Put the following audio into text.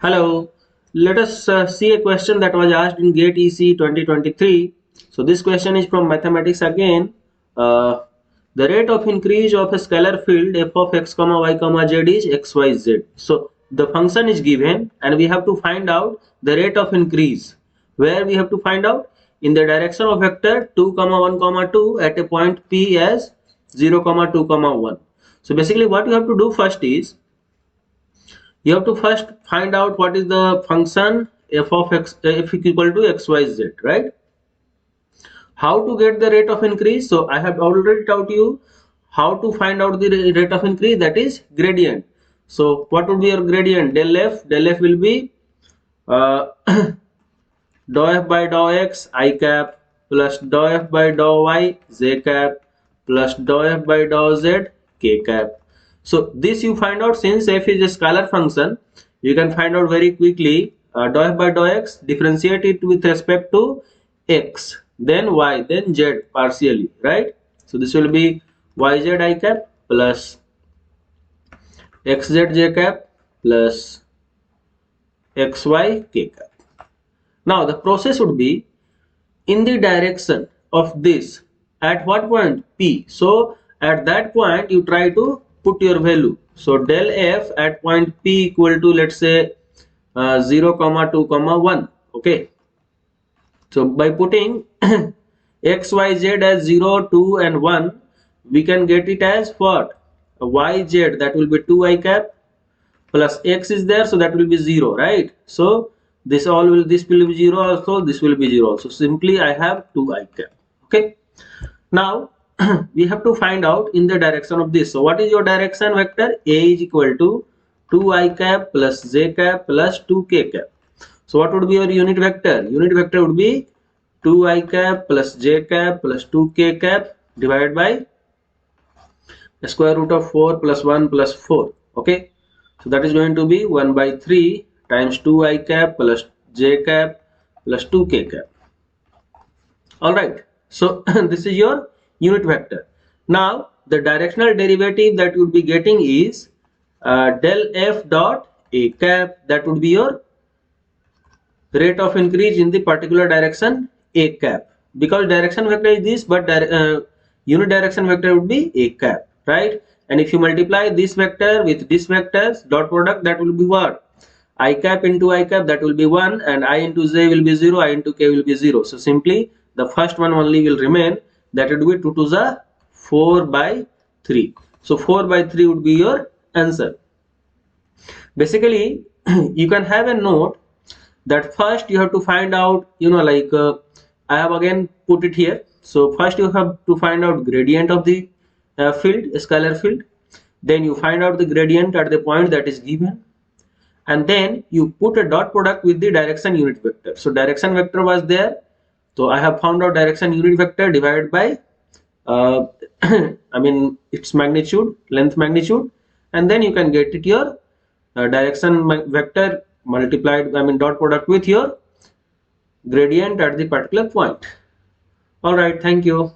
Hello, let us see a question that was asked in GATE EC 2023. So this question is from mathematics again. The rate of increase of a scalar field f of x comma y comma z is xyz. So the function is given and we have to find out the rate of increase. Where we have to find out? In the direction of vector 2 comma 1 comma 2 at a point p as 0 comma 2 comma 1. So basically what you have to do first is you have to first find out what is the function f of x f equal to xyz, right? How to get the rate of increase? So I have already taught you how to find out the rate of increase, that is gradient. So what would be your gradient? Del f will be uh, dou f by dou x I cap plus dou f by dou y j cap plus dou f by dou z k cap. So this you find out, since f is a scalar function, you can find out very quickly. Dou f by dou x, differentiate it with respect to x, then y, then z partially, right? So this will be yz I cap plus xz j cap plus xy k cap. Now the process would be in the direction of this at what point? P. So at that point you try to put your value. So del f at point P equal to, let's say 0 comma 2 comma 1. Okay, so by putting x y z as 0, 2 and 1, we can get it as what? Y z, that will be 2 I cap, plus x is there, so that will be 0, right? So this will be 0 also, this will be 0 also. Simply I have 2 I cap. Okay, now we have to find out in the direction of this. So what is your direction vector? A is equal to 2 I cap plus j cap plus 2 k cap. So what would be your unit vector? Unit vector would be 2 I cap plus j cap plus 2 k cap divided by square root of 4 plus 1 plus 4. Okay, so that is going to be 1 by 3 times 2 I cap plus j cap plus 2 k cap. Alright, so this is your unit vector. Now the directional derivative that you would be getting is del f dot a cap, that would be your rate of increase in the particular direction a cap, because direction vector is this, but unit direction vector would be a cap, right? And if you multiply this vector with this vector's dot product, that will be what? I cap into I cap, that will be 1, and I into j will be 0, I into k will be 0. So simply the first one only will remain, that would be 2 to the 4 by 3. So 4 by 3 would be your answer. Basically you can have a note that first you have to find out, I have again put it here. So first you have to find out gradient of the field, scalar field, then you find out the gradient at the point that is given, and then you put a dot product with the direction unit vector. So direction vector was there, so I have found out direction unit vector divided by its magnitude, length magnitude, and then you can get it your direction vector multiplied, dot product with your gradient at the particular point. All right, thank you.